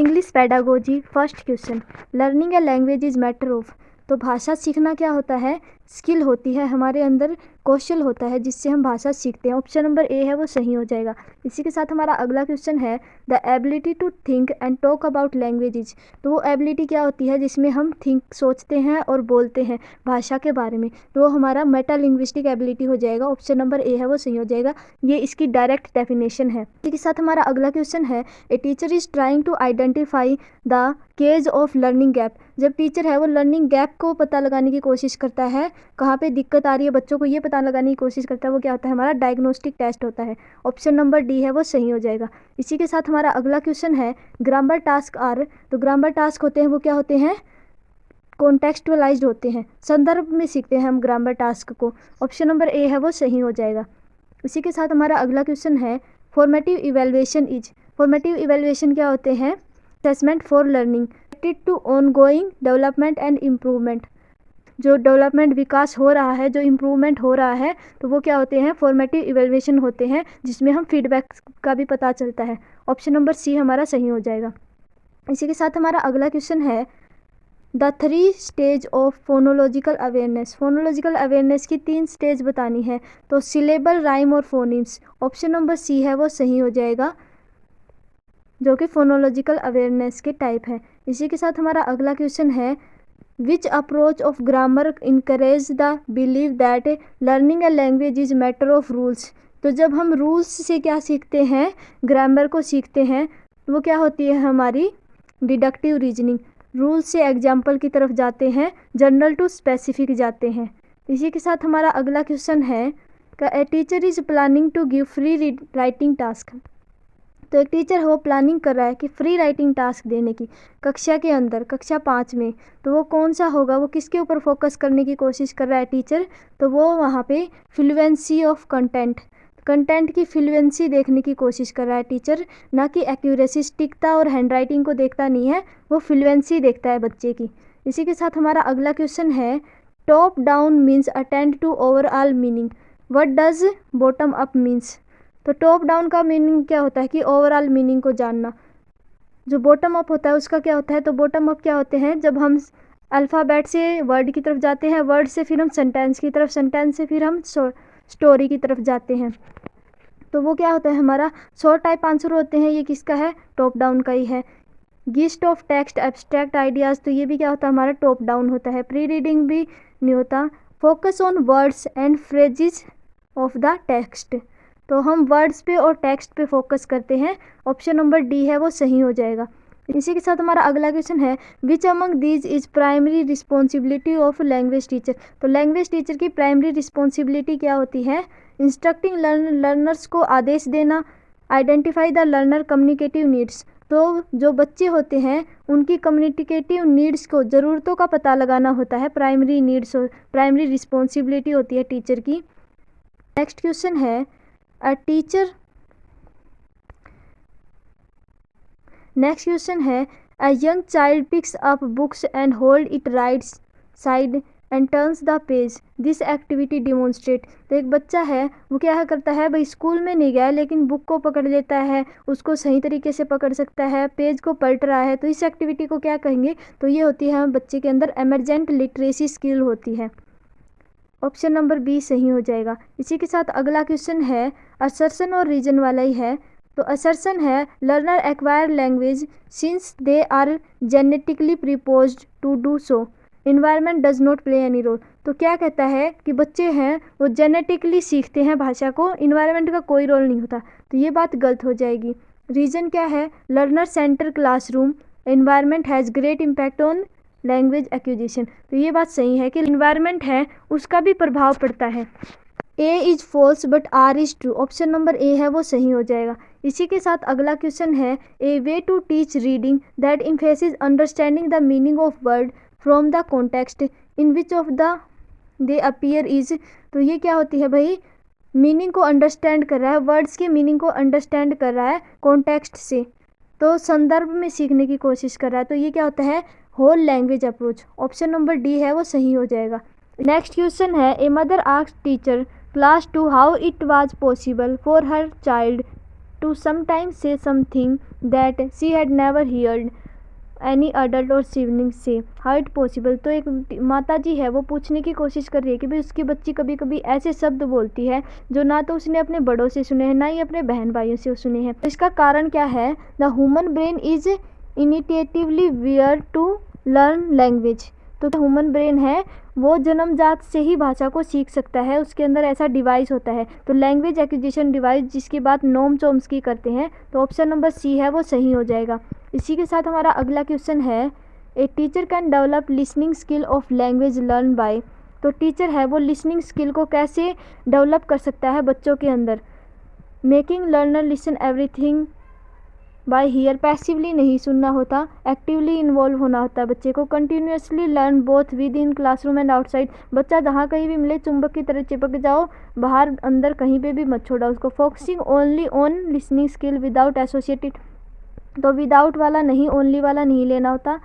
English pedagogy first question, learning a language is matter of. तो भाषा सीखना क्या होता है, स्किल होती है, हमारे अंदर कौशल होता है जिससे हम भाषा सीखते हैं। ऑप्शन नंबर ए है वो सही हो जाएगा। इसी के साथ हमारा अगला क्वेश्चन है the ability to think and talk about languages. तो वो एबिलिटी क्या होती है जिसमें हम सोचते हैं और बोलते हैं भाषा के बारे में, तो वो हमारा मेटा लिंग्विस्टिक एबिलिटी हो जाएगा। ऑप्शन नंबर ए है वो सही हो जाएगा, ये इसकी डायरेक्ट डेफिनेशन है। इसी के साथ हमारा अगला क्वेश्चन है a teacher is trying to identify the case of learning gap. जब टीचर है वो लर्निंग गैप को पता लगाने की कोशिश करता है, कहाँ पे दिक्कत आ रही है बच्चों को ये पता लगाने की कोशिश करता है, वो क्या होता है हमारा डायग्नोस्टिक टेस्ट होता है। ऑप्शन नंबर डी है वो सही हो जाएगा। इसी के साथ हमारा अगला क्वेश्चन है ग्रामर टास्क आर। तो ग्रामर टास्क होते हैं वो क्या होते हैं, कॉन्टेक्सचुअलाइज्ड होते हैं, संदर्भ में सीखते हैं हम ग्रामर टास्क को। ऑप्शन नंबर ए है वो सही हो जाएगा। इसी के साथ हमारा अगला क्वेश्चन है formative evaluation is. Formative evaluation क्या होते हैं, assessment for learning to ongoing development and improvement. जो डेवलपमेंट विकास हो रहा है, जो इम्प्रूवमेंट हो रहा है, तो वो क्या होते हैं फॉर्मेटिव इवेल्युएशन होते हैं जिसमें हम फीडबैक का भी पता चलता है। ऑप्शन नंबर सी हमारा सही हो जाएगा। इसी के साथ हमारा अगला क्वेश्चन है the 3 stage of phonological awareness. Phonological awareness की 3 स्टेज बतानी है, तो सिलेबल, राइम और फोनिम्स। ऑप्शन नंबर सी है वो सही हो जाएगा, जो कि फोनोलॉजिकल अवेयरनेस के टाइप है। इसी के साथ हमारा अगला क्वेश्चन है which approach of grammar encourage the believe that learning a language is matter of rules. तो जब हम रूल्स से क्या सीखते हैं, ग्रामर को सीखते हैं, वो क्या होती है हमारी डिडक्टिव रीजनिंग। रूल से एग्जाम्पल की तरफ जाते हैं, जनरल टू स्पेसिफिक जाते हैं। इसी के साथ हमारा अगला क्वेश्चन है a teacher is planning to give free writing task. तो एक टीचर वो प्लानिंग कर रहा है कि फ्री राइटिंग टास्क देने की कक्षा के अंदर, कक्षा 5 में, तो वो कौन सा होगा, वो किसके ऊपर फोकस करने की कोशिश कर रहा है टीचर, तो वो वहाँ पे फ्लुएंसी ऑफ कंटेंट की फ्लुएंसी देखने की कोशिश कर रहा है टीचर, ना कि एक्यूरेसी, सटीकता और हैंडराइटिंग को देखता नहीं है, वो फ्लुएंसी देखता है बच्चे की। इसी के साथ हमारा अगला क्वेश्चन है top down means attend to overall meaning, what does bottom up means. तो टॉप डाउन का मीनिंग क्या होता है कि ओवरऑल मीनिंग को जानना। जो बॉटम अप होता है उसका क्या होता है, तो बॉटम अप क्या होते हैं, जब हम अल्फ़ाबेट से वर्ड की तरफ जाते हैं, वर्ड से फिर हम सेंटेंस की तरफ, सेंटेंस से फिर हम स्टोरी की तरफ जाते हैं, तो वो क्या होता है हमारा शॉर्ट टाइप आंसर होते हैं। ये किसका है, टॉप डाउन का ही है। Gist of text, abstract ideas, तो ये भी क्या होता है हमारा टॉप डाउन होता है। प्री रीडिंग भी नहीं होता। Focus on words and phrases of the text, तो हम वर्ड्स पे और टेक्स्ट पे फोकस करते हैं। ऑप्शन नंबर डी है वो सही हो जाएगा। इसी के साथ हमारा अगला क्वेश्चन है which among these is primary responsibility of language teacher. तो लैंग्वेज टीचर की प्राइमरी रिस्पॉन्सिबिलिटी क्या होती है, इंस्ट्रक्टिंग लर्नर्स को आदेश देना, identify the learner communicative needs. तो जो बच्चे होते हैं उनकी कम्युनिकेटिव नीड्स को, ज़रूरतों का पता लगाना होता है, प्राइमरी नीड्स, प्राइमरी रिस्पॉन्सिबिलिटी होती है टीचर की। नेक्स्ट क्वेश्चन है नेक्स्ट क्वेश्चन है a young child picks up books and hold it right side and turns the page, this activity demonstrate. तो एक बच्चा है वो क्या करता है, भाई स्कूल में नहीं गया लेकिन बुक को पकड़ लेता है, उसको सही तरीके से पकड़ सकता है, पेज को पलट रहा है, तो इस एक्टिविटी को क्या कहेंगे, तो ये होती है बच्चे के अंदर एमरजेंट लिटरेसी स्किल होती है। ऑप्शन नंबर बी सही हो जाएगा। इसी के साथ अगला क्वेश्चन है असर्शन और रीजन वाला ही है। तो असर्शन है learner acquire language since they are genetically preposed to do so, environment does not play any role. तो क्या कहता है कि बच्चे हैं वो जेनेटिकली सीखते हैं भाषा को, इन्वायरमेंट का कोई रोल नहीं होता, तो ये बात गलत हो जाएगी। रीजन क्या है, learner centre classroom, environment has great impact on language acquisition. तो ये बात सही है कि इन्वायरमेंट है उसका भी प्रभाव पड़ता है। A is false but R is true, option number A है वो सही हो जाएगा। इसी के साथ अगला क्वेश्चन है a way to teach reading that emphasis understanding the meaning of word from the context in which of the they appear is. तो ये क्या होती है भाई, मीनिंग को अंडरस्टैंड कर रहा है, वर्ड्स के मीनिंग को अंडरस्टैंड कर रहा है कॉन्टेक्स्ट से, तो संदर्भ में सीखने की कोशिश कर रहा है, तो ये क्या होता है whole language approach. Option number D है वो सही हो जाएगा। नेक्स्ट क्वेश्चन है a mother asked teacher class 2 how it was possible for her child to sometimes say something that she had never heard any adult or sibling say. How it possible? तो एक माता जी है, वो पूछने की कोशिश कर रही है कि भाई उसकी बच्ची कभी कभी ऐसे शब्द बोलती है जो ना तो उसने अपने बड़ों से सुने हैं, ना ही अपने बहन भाइयों से सुने हैं। तो इसका कारण क्या है? The human brain is initiatively wired to learn language. तो ह्यूमन ब्रेन है वो जन्मजात से ही भाषा को सीख सकता है, उसके अंदर ऐसा डिवाइस होता है। तो लैंग्वेज एक्विजिशन डिवाइस, जिसकी बात नोम चोम्स्की करते हैं, तो ऑप्शन नंबर सी है वो सही हो जाएगा। इसी के साथ हमारा अगला क्वेश्चन है, a teacher can develop listening skill of language learn by. तो टीचर है वो लिसनिंग स्किल को कैसे डेवलप कर सकता है बच्चों के अंदर? Making learner listen everything by here, passively नहीं सुनना होता, एक्टिवली इन्वॉल्व होना होता है बच्चे को। Continuously learn both with in classroom and outside, बच्चा जहाँ कहीं भी मिले चुंबक की तरह चिपक जाओ, बाहर अंदर कहीं पे भी मत छोड़ा उसको। Focusing only on listening skill without associated, तो विदाउट वाला नहीं, ओनली वाला नहीं लेना होता।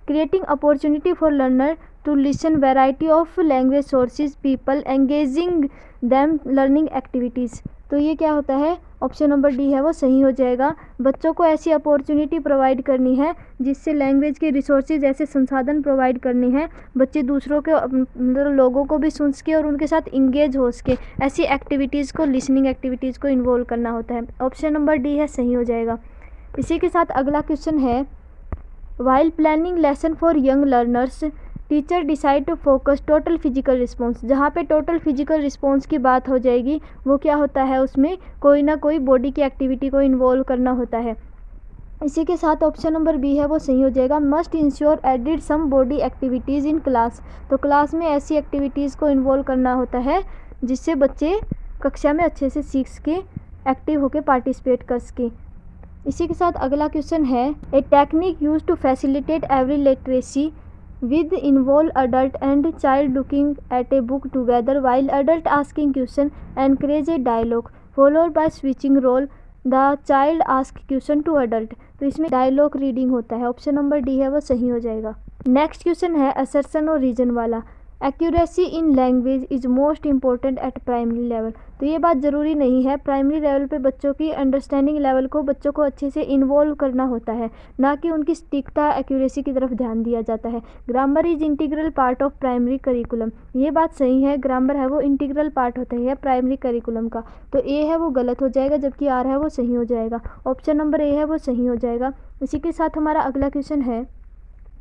Creating opportunity for learner to listen variety of language sources people engaging them learning activities. तो ये क्या होता है? ऑप्शन नंबर डी है वो सही हो जाएगा। बच्चों को ऐसी अपॉर्चुनिटी प्रोवाइड करनी है जिससे लैंग्वेज के रिसोर्सेज, ऐसे संसाधन प्रोवाइड करने हैं, बच्चे दूसरों के मतलब लोगों को भी सुन सके और उनके साथ इंगेज हो सके, ऐसी एक्टिविटीज़ को, लिसनिंग एक्टिविटीज़ को इन्वॉल्व करना होता है। ऑप्शन नंबर डी है सही हो जाएगा। इसी के साथ अगला क्वेश्चन है, while planning lesson for young learners teacher decide to focus total physical response. जहाँ पे टोटल फिजिकल रिस्पॉन्स की बात हो जाएगी वो क्या होता है? उसमें कोई ना कोई बॉडी की एक्टिविटी को इन्वॉल्व करना होता है। इसी के साथ ऑप्शन नंबर बी है वो सही हो जाएगा। Must ensure added some body activities in class. तो क्लास में ऐसी एक्टिविटीज़ को इन्वॉल्व करना होता है जिससे बच्चे कक्षा में अच्छे से सीख सके, एक्टिव होकर पार्टिसिपेट कर सके। इसी के साथ अगला क्वेश्चन है, a technique use to facilitate every literacy with involve adult and child looking at a book together while adult asking question, encourage a dialogue followed by switching role, the child ask question to adult। तो इसमें dialogue reading होता है। Option number D है वो सही हो जाएगा। Next question है असर्शन और रीजन वाला, accuracy in language is most important at primary level. तो ये बात ज़रूरी नहीं है, प्राइमरी लेवल पे बच्चों की अंडरस्टैंडिंग लेवल को, बच्चों को अच्छे से इन्वॉल्व करना होता है, ना कि उनकी सटीकता, एक्यूरेसी की तरफ ध्यान दिया जाता है। Grammar is integral part of primary curriculum, ये बात सही है, ग्रामर है वो इंटीग्रल पार्ट होता है प्राइमरी करिकुलम का। तो ए है वो गलत हो जाएगा, जबकि आर है वो सही हो जाएगा। ऑप्शन नंबर ए है वो सही हो जाएगा। इसी के साथ हमारा अगला क्वेश्चन है,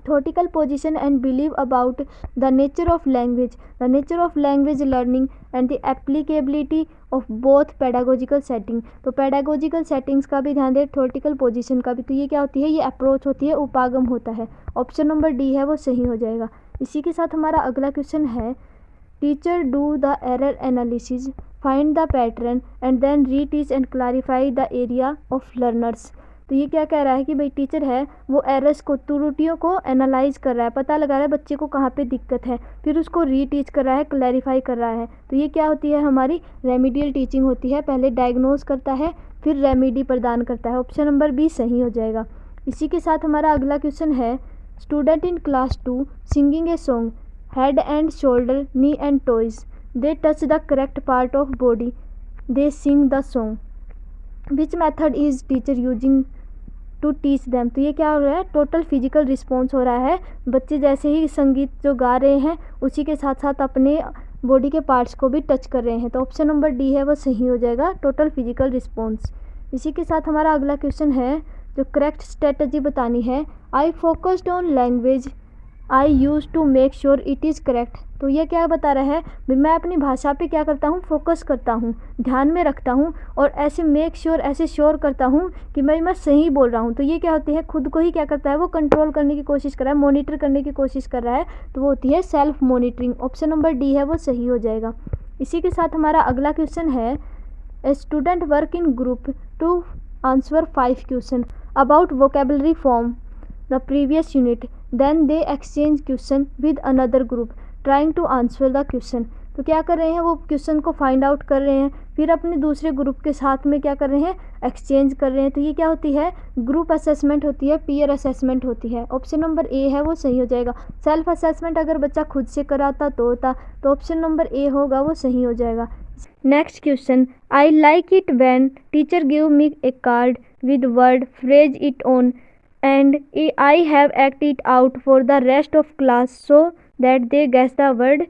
theoretical position and believe about the nature of language, the nature of language learning and the applicability of both pedagogical setting. तो पेडागोजिकल सेटिंग्स का भी ध्यान दें, थॉटिकल पोजीशन का भी। तो ये क्या होती है? ये अप्रोच होती है, उपागम होता है। ऑप्शन नंबर डी है वो सही हो जाएगा। इसी के साथ हमारा अगला क्वेश्चन है, teacher do the error analysis, find the pattern and then reteach and clarify the area of learners. तो ये क्या कह रहा है कि भाई टीचर है वो एरर्स को, त्रुटियों को एनालाइज कर रहा है, पता लगा रहा है बच्चे को कहाँ पे दिक्कत है, फिर उसको रीटीच कर रहा है, क्लैरिफाई कर रहा है। तो ये क्या होती है? हमारी रेमिडियल टीचिंग होती है। पहले डायग्नोज करता है, फिर रेमिडी प्रदान करता है। ऑप्शन नंबर बी सही हो जाएगा। इसी के साथ हमारा अगला क्वेश्चन है, student in class 2 singing a song, head and shoulder, knee and toes, they touch the correct part of body, they sing the song, which method is teacher using to teach them. तो ये क्या हो रहा है? Total physical response हो रहा है, बच्चे जैसे ही संगीत जो गा रहे हैं उसी के साथ साथ अपने बॉडी के पार्ट्स को भी टच कर रहे हैं। तो ऑप्शन नंबर डी है वो सही हो जाएगा, टोटल फिजिकल रिस्पॉन्स। इसी के साथ हमारा अगला क्वेश्चन है, जो करेक्ट स्ट्रेटजी बतानी है, I focused on language I use to make sure it is correct. तो ये क्या बता रहा है? मैं अपनी भाषा पे क्या करता हूँ? फोकस करता हूँ, ध्यान में रखता हूँ और ऐसे मेक श्योर, ऐसे श्योर करता हूँ कि मैं सही बोल रहा हूँ। तो ये क्या होती है? खुद को ही क्या करता है? वो कंट्रोल करने की कोशिश कर रहा है, मॉनिटर करने की कोशिश कर रहा है। तो वो होती है self monitoring. Option number D है वो सही हो जाएगा। इसी के साथ हमारा अगला क्वेश्चन है, a student work in group to answer 5 question about vocabulary form the previous unit, then they exchange question with another group trying to answer the question. तो क्या कर रहे हैं? वो क्वेश्चन को फाइंड आउट कर रहे हैं, फिर अपने दूसरे ग्रुप के साथ में क्या कर रहे हैं? एक्सचेंज कर रहे हैं। तो ये क्या होती है? ग्रुप असेसमेंट होती है, पीयर असेसमेंट होती है। ऑप्शन नंबर ए है वो सही हो जाएगा। सेल्फ असेसमेंट अगर बच्चा खुद से कराता तो होता, तो ऑप्शन नंबर ए होगा वो सही हो जाएगा। Next question, I like it when teacher give me a card with word phrase it on and I have act it out for the rest of class so that they guess the word.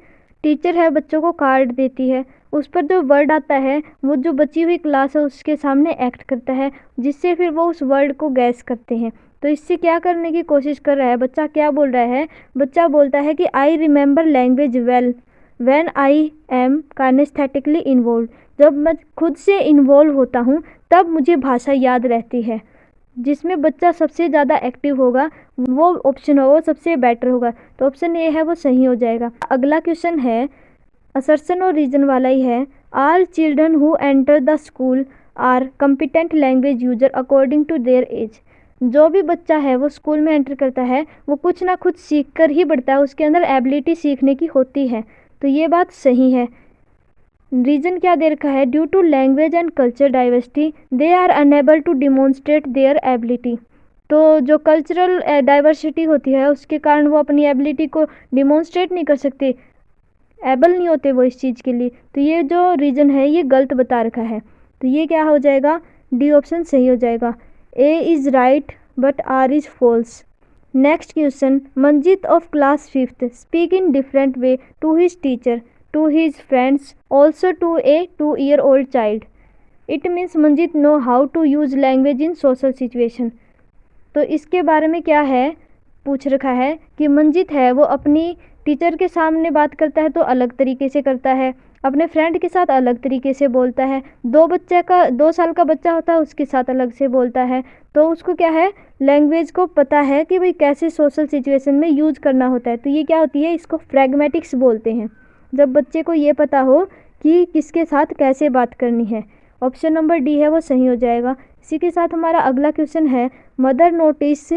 Teacher है बच्चों को card देती है, उस पर जो word आता है वो जो बची हुई क्लास है उसके सामने एक्ट करता है, जिससे फिर वो उस वर्ड को गैस करते हैं। तो इससे क्या करने की कोशिश कर रहा है बच्चा, क्या बोल रहा है, बच्चा बोलता है कि I remember language well when I am kinesthetically involve. जब मैं खुद से इन्वॉल्व होता हूँ तब मुझे भाषा याद रहती है। जिसमें बच्चा सबसे ज़्यादा एक्टिव होगा वो ऑप्शन होगा, वो सबसे बेटर होगा। तो ऑप्शन ए है वो सही हो जाएगा। अगला क्वेश्चन है असर्शन और रीजन वाला ही है। All children who enter the school are competent language user according to their age. जो भी बच्चा है वो स्कूल में एंटर करता है वो कुछ ना कुछ सीख कर ही बढ़ता है, उसके अंदर एबिलिटी सीखने की होती है। तो ये बात सही है। रीजन क्या दे रखा है, due to language and culture diversity they are unable to demonstrate their ability. तो जो कल्चरल डाइवर्सिटी होती है उसके कारण वो अपनी एबिलिटी को डिमॉन्स्ट्रेट नहीं कर सकते, एबल नहीं होते वो इस चीज़ के लिए। तो ये जो रीज़न है ये गलत बता रखा है। तो ये क्या हो जाएगा, डी ऑप्शन सही हो जाएगा। A is right but R is false. Next question, Manjit of class 5th speak in different way to his teacher to his friends also to a 2-year-old child. It means Manjit know how to use language in social situation. तो इसके बारे में क्या है पूछ रखा है कि मंजित है वो अपनी टीचर के सामने बात करता है तो अलग तरीके से करता है, अपने फ्रेंड के साथ अलग तरीके से बोलता है, 2 साल का बच्चा होता है उसके साथ अलग से बोलता है। तो उसको क्या है, लैंग्वेज को पता है कि भाई कैसे सोशल सिचुएशन में यूज करना होता है। तो ये क्या होती है, इसको फ्रैग्मेटिक्स बोलते हैं, जब बच्चे को ये पता हो कि किसके साथ कैसे बात करनी है। ऑप्शन नंबर डी है वो सही हो जाएगा। इसी के साथ हमारा अगला क्वेश्चन है, मदर नोटिस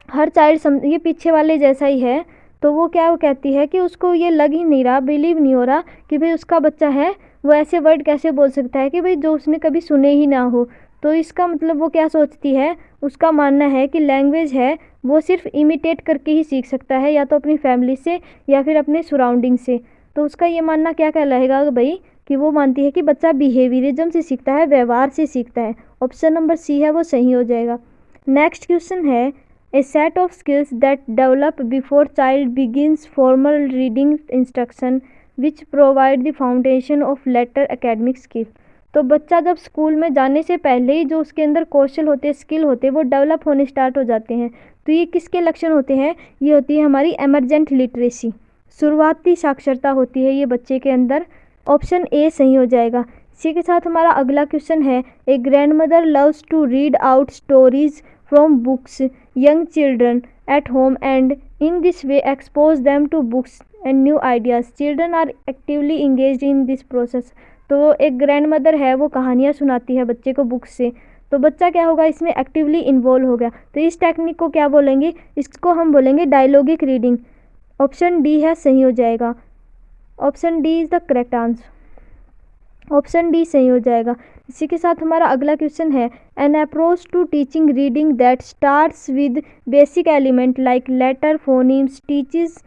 हर चाइल्ड, ये पीछे वाले जैसा ही है। तो वो क्या वो कहती है कि उसको ये लग ही नहीं रहा, बिलीव नहीं हो रहा कि भाई उसका बच्चा है वो ऐसे वर्ड कैसे बोल सकता है कि भाई जो उसने कभी सुने ही ना हो। तो इसका मतलब वो क्या सोचती है, उसका मानना है कि लैंग्वेज है वो सिर्फ इमिटेट करके ही सीख सकता है, या तो अपनी फैमिली से या फिर अपने सराउंडिंग से। तो उसका ये मानना क्या कहलाएगा भाई, कि वो मानती है कि बच्चा बिहेवियरिज्म से सीखता है, व्यवहार से सीखता है। ऑप्शन नंबर सी है वो सही हो जाएगा। नेक्स्ट क्वेश्चन है, a set of skills that develop before child begins formal reading instruction which provide the foundation of later academic skill। तो बच्चा जब स्कूल में जाने से पहले ही जो उसके अंदर कौशल होते हैं, स्किल होते हैं, वो डेवलप होने स्टार्ट हो जाते हैं। तो ये किसके लक्षण होते हैं, ये होती है हमारी एमरजेंट लिटरेसी, शुरुआती साक्षरता होती है ये बच्चे के अंदर। ऑप्शन ए सही हो जाएगा। इसी के साथ हमारा अगला क्वेश्चन है, a grandmother loves to read out stories from books young children at home and in this way expose them to books and new ideas. Children are actively engaged in this process। तो एक grand mother है वो कहानियाँ सुनाती है बच्चे को books से, तो बच्चा क्या होगा इसमें एक्टिवली इन्वॉल्व हो गया। तो इस टेक्निक को क्या बोलेंगे, इसको हम बोलेंगे डायलॉगिक रीडिंग। ऑप्शन डी है सही हो जाएगा। Option D is the correct answer. Option D सही हो जाएगा। इसी के साथ हमारा अगला क्वेश्चन है, an approach to teaching reading that starts with basic element like letter phonemes teaches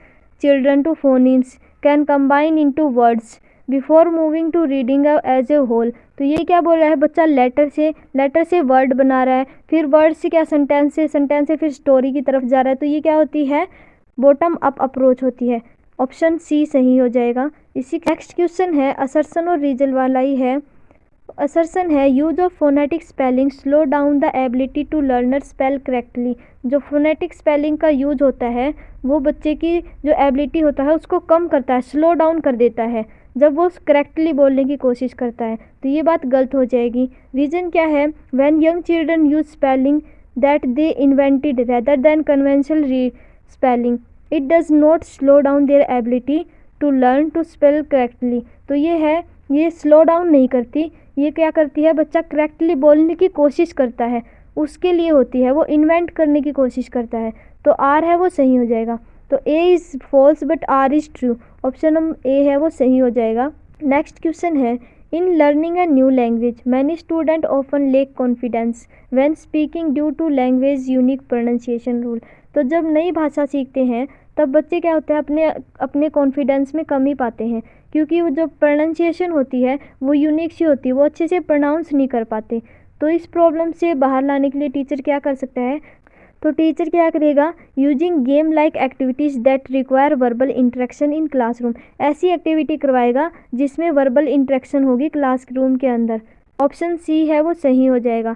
children to phonemes can combine into words before moving to reading as a whole. तो ये क्या बोल रहा है, बच्चा लेटर से वर्ड बना रहा है, फिर वर्ड से क्या सेंटेंस से फिर स्टोरी की तरफ जा रहा है। तो ये क्या होती है, बॉटम अप अप्रोच होती है। ऑप्शन सी सही हो जाएगा। इसी नेक्स्ट क्वेश्चन है, असर्शन और रीजन वाला ही है। असर्शन है, use of phonetic spelling slow down the ability to learner spell correctly. जो फोनेटिक स्पेलिंग का यूज होता है वो बच्चे की जो एबिलिटी होता है उसको कम करता है, स्लो डाउन कर देता है जब वो करेक्टली बोलने की कोशिश करता है। तो ये बात गलत हो जाएगी। रीज़न क्या है, when young children use spelling that they invented rather than conventional spelling it does not slow down their ability to learn to spell correctly. तो ये है, ये स्लो डाउन नहीं करती, ये क्या करती है, बच्चा करेक्टली बोलने की कोशिश करता है, उसके लिए होती है, वो इन्वेंट करने की कोशिश करता है। तो आर है वो सही हो जाएगा। तो A is false but R is true. Option number A है वो सही हो जाएगा। नेक्स्ट क्वेश्चन है, in learning a new language many student often lack confidence when speaking due to language unique pronunciation rule. तो जब नई भाषा सीखते हैं तब बच्चे क्या होते हैं, अपने कॉन्फिडेंस में कमी पाते हैं, क्योंकि वो जो प्रोनाउंसिएशन होती है वो यूनिक सी होती है, वो अच्छे से प्रोनाउंस नहीं कर पाते। तो इस प्रॉब्लम से बाहर लाने के लिए टीचर क्या कर सकता है, तो टीचर क्या करेगा, using game like activities that require verbal interaction in classroom, ऐसी एक्टिविटी करवाएगा जिसमें वर्बल इंटरेक्शन होगी क्लासरूम के अंदर। ऑप्शन सी है वो सही हो जाएगा।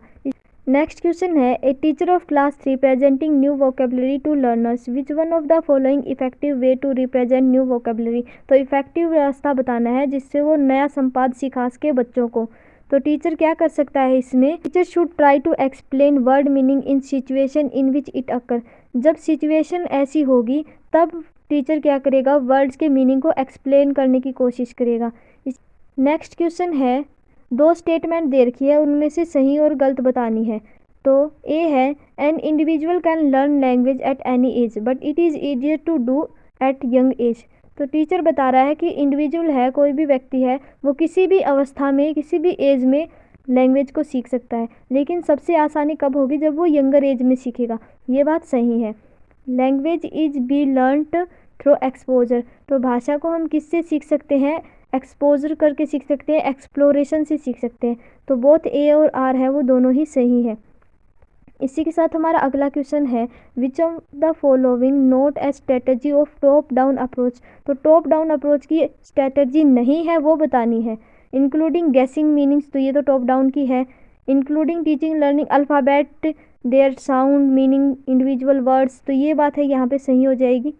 नेक्स्ट क्वेश्चन है, a teacher of class 3 presenting new vocabulary to learners, which one of the following effective way to represent new vocabulary. तो इफेक्टिव रास्ता बताना है जिससे वो नया संपाद सिखा सके बच्चों को। तो टीचर क्या कर सकता है इसमें, teacher should try to explain word meaning in situation in which it occur, जब सिचुएशन ऐसी होगी तब टीचर क्या करेगा, वर्ड्स के मीनिंग को एक्सप्लेन करने की कोशिश करेगा। नेक्स्ट क्वेश्चन है, दो स्टेटमेंट दे रखी है, उनमें से सही और गलत बतानी है। तो ए है, an individual can learn language at any age but it is easier to do at young age. तो टीचर बता रहा है कि इंडिविजुअल है, कोई भी व्यक्ति है, वो किसी भी अवस्था में किसी भी एज में लैंग्वेज को सीख सकता है, लेकिन सबसे आसानी कब होगी, जब वो यंगर एज में सीखेगा। ये बात सही है। Language is B learned through exposure, तो भाषा को हम किससे सीख सकते हैं, एक्सपोजर करके सीख सकते हैं, एक्सप्लोरेशन से सीख सकते हैं। तो बोथ ए और आर है वो दोनों ही सही है। इसी के साथ हमारा अगला क्वेश्चन है, विच of the following not a strategy of top down approach. तो टॉप डाउन अप्रोच की स्ट्रेटजी नहीं है वो बतानी है। इंक्लूडिंग गेसिंग मीनिंग्स, तो ये तो टॉप डाउन की है। Including teaching learning alphabet their sound meaning individual words, तो ये बात है यहाँ पे सही हो जाएगी,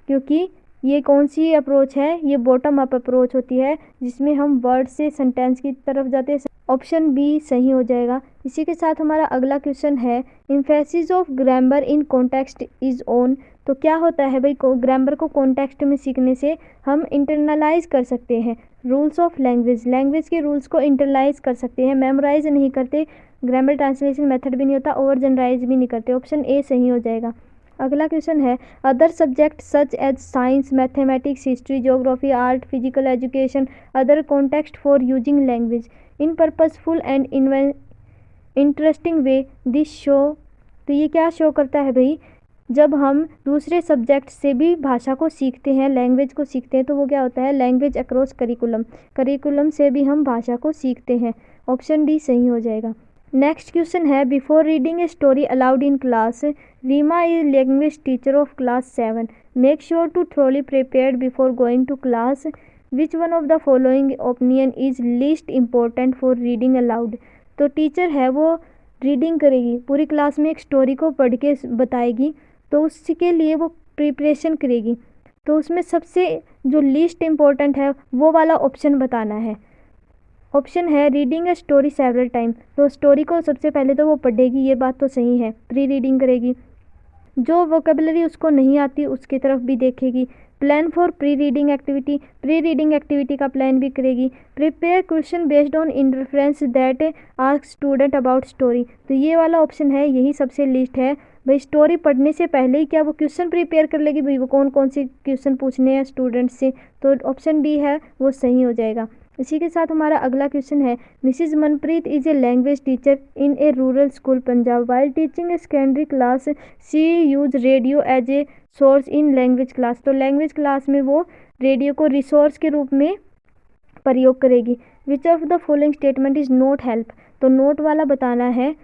क्योंकि ये कौन सी अप्रोच है, ये बॉटम अप अप्रोच होती है जिसमें हम वर्ड से सेंटेंस की तरफ जाते हैं। ऑप्शन बी सही हो जाएगा। इसी के साथ हमारा अगला क्वेश्चन है, emphasis of grammar in context is on. तो क्या होता है भाई, ग्रामर को कॉन्टेक्स्ट में सीखने से हम इंटरनलाइज कर सकते हैं। रूल्स ऑफ लैंग्वेज, लैंग्वेज के रूल्स को इंटरलाइज कर सकते हैं, मेमोराइज नहीं करते, ग्रामर ट्रांसलेशन मेथड भी नहीं होता, ओवर जनरलाइज भी नहीं करते। ऑप्शन ए सही हो जाएगा। अगला क्वेश्चन है, other subject such as science mathematics history geography art physical education other context for using language in purposeful and interesting way this show. तो ये क्या शो करता है भाई, जब हम दूसरे सब्जेक्ट से भी भाषा को सीखते हैं, लैंग्वेज को सीखते हैं, तो वो क्या होता है, लैंग्वेज अक्रॉस करिकुलम, करिकुलम से भी हम भाषा को सीखते हैं। ऑप्शन डी सही हो जाएगा। नेक्स्ट क्वेश्चन है, before reading a story aloud in class, Rima is language teacher of class 7, make sure to thoroughly prepared before going to class, which one of the following opinion is least important for reading aloud. तो teacher है वो reading करेगी, पूरी class में एक story को पढ़ के बताएगी, तो उसके लिए वो प्रिपरेशन करेगी, तो उसमें सबसे जो लीस्ट इम्पोर्टेंट है वो वाला ऑप्शन बताना है। ऑप्शन है reading a story several time, तो स्टोरी को सबसे पहले तो वो पढ़ेगी, ये बात तो सही है, प्री रीडिंग करेगी, जो वोकेबलरी उसको नहीं आती उसकी तरफ भी देखेगी, plan for pre reading activity, pre reading activity का प्लान भी करेगी, prepare question based on interference that ask student about story. तो ये वाला ऑप्शन है यही सबसे लीस्ट है भाई, स्टोरी पढ़ने से पहले ही क्या वो क्वेश्चन प्रिपेयर कर लेगी भाई, वो कौन कौन से क्वेश्चन पूछने हैं स्टूडेंट से। तो ऑप्शन डी है वो सही हो जाएगा। इसी के साथ हमारा अगला क्वेश्चन है, Mrs Manpreet is a language teacher in a rural school Punjab, while teaching a secondary class she use radio as a source in language class. तो लैंग्वेज क्लास में वो रेडियो को रिसोर्स के रूप में प्रयोग करेगी। Which of the following statement is not help, तो नोट वाला बताना है।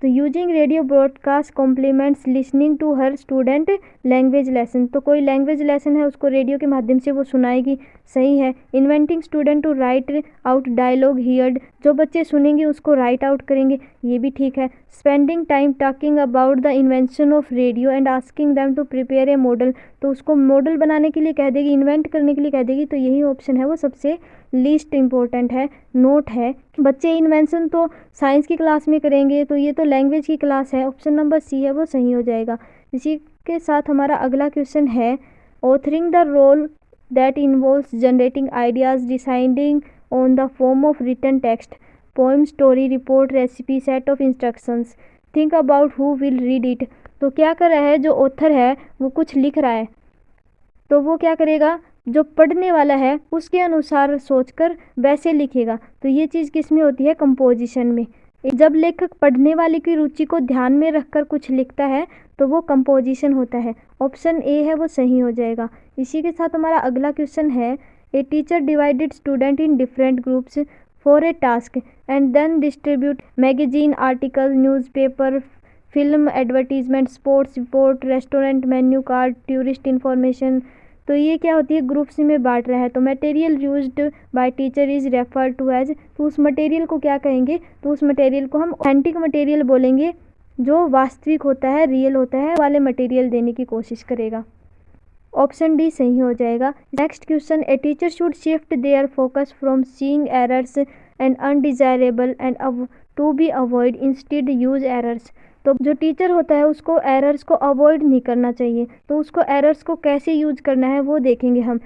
तो using radio broadcast compliments listening to her student language lesson, तो कोई लैंग्वेज लेसन है उसको रेडियो के माध्यम से वो सुनाएगी, सही है। Inventing student to write out dialogue heard, जो बच्चे सुनेंगे उसको राइट आउट करेंगे, ये भी ठीक है। Spending time talking about the invention of radio and asking them to prepare a model, तो उसको मॉडल बनाने के लिए कह देगी, इन्वेंट करने के लिए कह देगी, तो यही ऑप्शन है वो सबसे लीस्ट इम्पोर्टेंट है। नोट है बच्चे इन्वेंशन तो साइंस की क्लास में करेंगे, तो ये तो लैंग्वेज की क्लास है, ऑप्शन नंबर सी है वो सही हो जाएगा। इसी के साथ हमारा अगला क्वेश्चन है, authoring the role that involves generating ideas deciding on the form of written text poem story report recipe set of instructions, think about who will read it. तो क्या कर रहा है, जो ऑथर है वो कुछ लिख रहा है, तो वो क्या करेगा, जो पढ़ने वाला है उसके अनुसार सोचकर वैसे लिखेगा। तो ये चीज़ किस में होती है, कंपोजिशन में। जब लेखक पढ़ने वाले की रुचि को ध्यान में रखकर कुछ लिखता है तो वो कंपोजिशन होता है। ऑप्शन ए है वो सही हो जाएगा। इसी के साथ हमारा अगला क्वेश्चन है, a teacher divided student in different groups for a task and then distribute magazine article, newspaper, film advertisement, sports report, restaurant menu card, tourist information. तो ये क्या होती है, ग्रुप्स में बांट रहा है। तो material used by teacher is refer to as, तो उस मटेरियल को क्या कहेंगे, तो उस मटेरियल को हम ऑथेंटिक मटेरियल बोलेंगे, जो वास्तविक होता है, रियल होता है, वाले मटेरियल देने की कोशिश करेगा। ऑप्शन डी सही हो जाएगा। Next question, a teacher should shift their focus from seeing errors and undesirable and to be avoid instead use errors. तो जो टीचर होता है उसको एरर्स को अवॉइड नहीं करना चाहिए, तो उसको एरर्स को कैसे यूज करना है वो देखेंगे हम।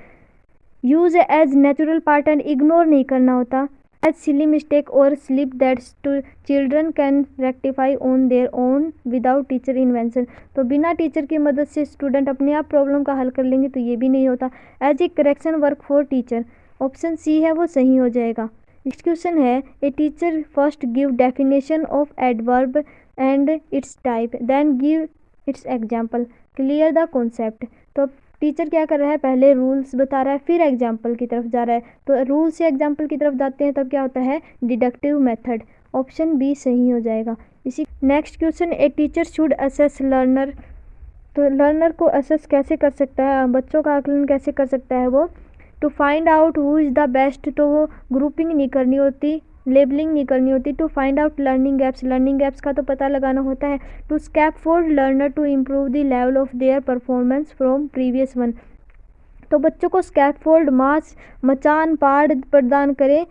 Use as natural part and ignore नहीं करना होता। एज सिली मिस्टेक और slip that children can rectify on their own without teacher invention. तो बिना टीचर की मदद से स्टूडेंट अपने आप प्रॉब्लम का हल कर लेंगे, तो ये भी नहीं होता। As a correction work for teacher, option C है वो सही हो जाएगा। नेक्स्ट क्वेश्चन है, a teacher first give definition of adverb and its type then give its example, clear the concept. तो टीचर क्या कर रहा है, पहले रूल्स बता रहा है, फिर एग्जाम्पल की तरफ जा रहा है। तो रूल से एग्जाम्पल की तरफ जाते हैं तब क्या होता है, डिडक्टिव मेथड। ऑप्शन बी सही हो जाएगा। इसी next question, a teacher should assess learner. तो लर्नर को असेस कैसे कर सकता है, बच्चों का आकलन कैसे कर सकता है वो, to find out who is the best. तो वो ग्रुपिंग नहीं करनी होती, लेबलिंग नहीं करनी होती। To find out learning gaps, learning gaps का तो पता लगाना होता है। To scaffold learner to improve the level of their performance from previous one. तो बच्चों को स्कैफोल्ड, मचान, पहाड़ प्रदान करें,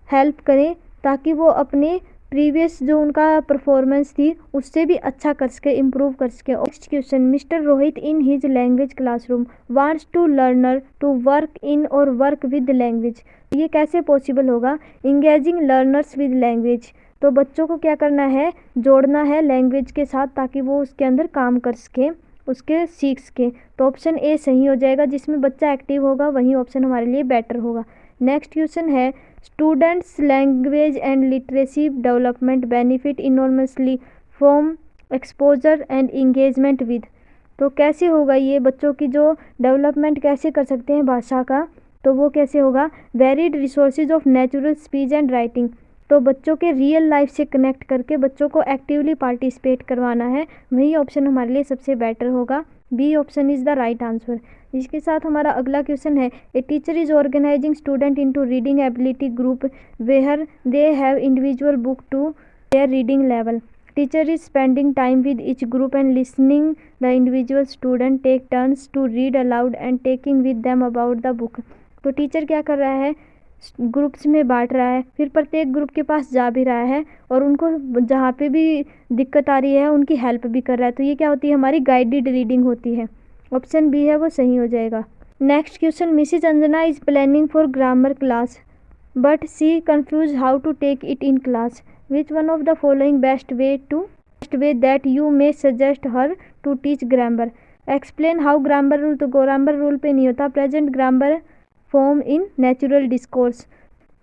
हेल्प करें, ताकि वो अपने प्रीवियस जो उनका परफॉर्मेंस थी उससे भी अच्छा कर सके, इम्प्रूव कर सके। Next question, Mr Rohit in his language classroom wants to learner to work in और वर्क विद लैंग्वेज। ये कैसे पॉसिबल होगा, इंगेजिंग लर्नर्स विद लैंग्वेज। तो बच्चों को क्या करना है, जोड़ना है लैंग्वेज के साथ, ताकि वो उसके अंदर काम कर सके, उसके सीख सके। तो ऑप्शन ए सही हो जाएगा, जिसमें बच्चा एक्टिव होगा वही ऑप्शन हमारे लिए बेटर होगा। नेक्स्ट क्वेश्चन है, students language and literacy development benefit enormously from exposure and engagement with. तो कैसे होगा ये, बच्चों की जो डेवलपमेंट कैसे कर सकते हैं भाषा का, तो वो कैसे होगा, varied resources of natural speech and writing. तो बच्चों के रियल लाइफ से कनेक्ट करके बच्चों को एक्टिवली पार्टिसिपेट करवाना है, वही ऑप्शन हमारे लिए सबसे बेटर होगा। B option is the right answer. इसके साथ हमारा अगला क्वेश्चन है, a teacher is organising student into reading ability group where they have individual book to their reading level. Teacher is spending time with each group and listening the individual student take turns to read aloud and taking with them about the book. तो teacher क्या कर रहा है, groups में बांट रहा है, फिर प्रत्येक ग्रुप के पास जा भी रहा है और उनको जहाँ पे भी दिक्कत आ रही है उनकी हेल्प भी कर रहा है। तो ये क्या होती है, हमारी गाइडेड रीडिंग होती है। ऑप्शन बी है वो सही हो जाएगा। Next question, Mrs Anjana is planning for grammar class but she confuse how to take it in class. Which one of the following best way that you may suggest her to teach grammar. Explain how grammar rule. तो grammar rule पे नहीं होता, present grammar form in natural discourse.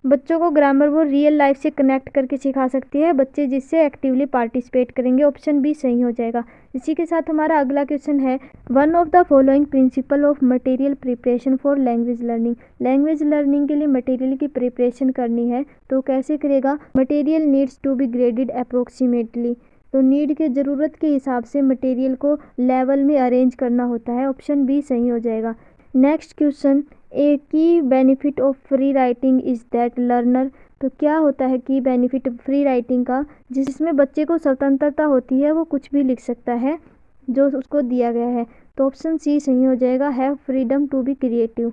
बच्चों को grammar वो real life से connect करके सिखा सकती है बच्चे, जिससे एक्टिवली पार्टिसिपेट करेंगे। ऑप्शन बी सही हो जाएगा। इसी के साथ हमारा अगला क्वेश्चन है, one of the following principle of material preparation for language learning. Language learning के लिए मटेरियल की प्रिपरेशन करनी है तो कैसे करेगा, material needs to be graded approximately. तो नीड के ज़रूरत के हिसाब से मटेरियल को लेवल में अरेंज करना होता है। ऑप्शन बी सही हो जाएगा। नेक्स्ट क्वेश्चन, ए की benefit of free writing is that learner. तो क्या होता है की बेनिफिट फ्री राइटिंग का, जिसमें बच्चे को स्वतंत्रता होती है, वो कुछ भी लिख सकता है जो उसको दिया गया है। तो ऑप्शन सी सही हो जाएगा, have freedom to be creative.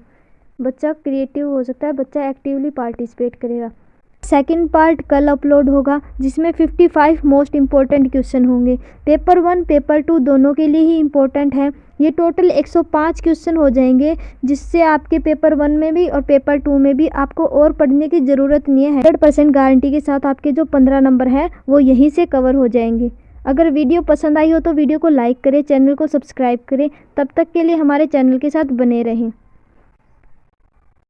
बच्चा क्रिएटिव हो सकता है, बच्चा एक्टिवली पार्टिसिपेट करेगा। सेकंड पार्ट कल अपलोड होगा, जिसमें 55 मोस्ट इम्पोर्टेंट क्वेश्चन होंगे। पेपर 1 पेपर 2 दोनों के लिए ही इम्पोर्टेंट है। ये टोटल 105 क्वेश्चन हो जाएंगे, जिससे आपके पेपर 1 में भी और पेपर 2 में भी आपको और पढ़ने की ज़रूरत नहीं है। 100% गारंटी के साथ आपके जो 15 नंबर हैं वो यहीं से कवर हो जाएंगे। अगर वीडियो पसंद आई हो तो वीडियो को लाइक करें, चैनल को सब्सक्राइब करें। तब तक के लिए हमारे चैनल के साथ बने रहें।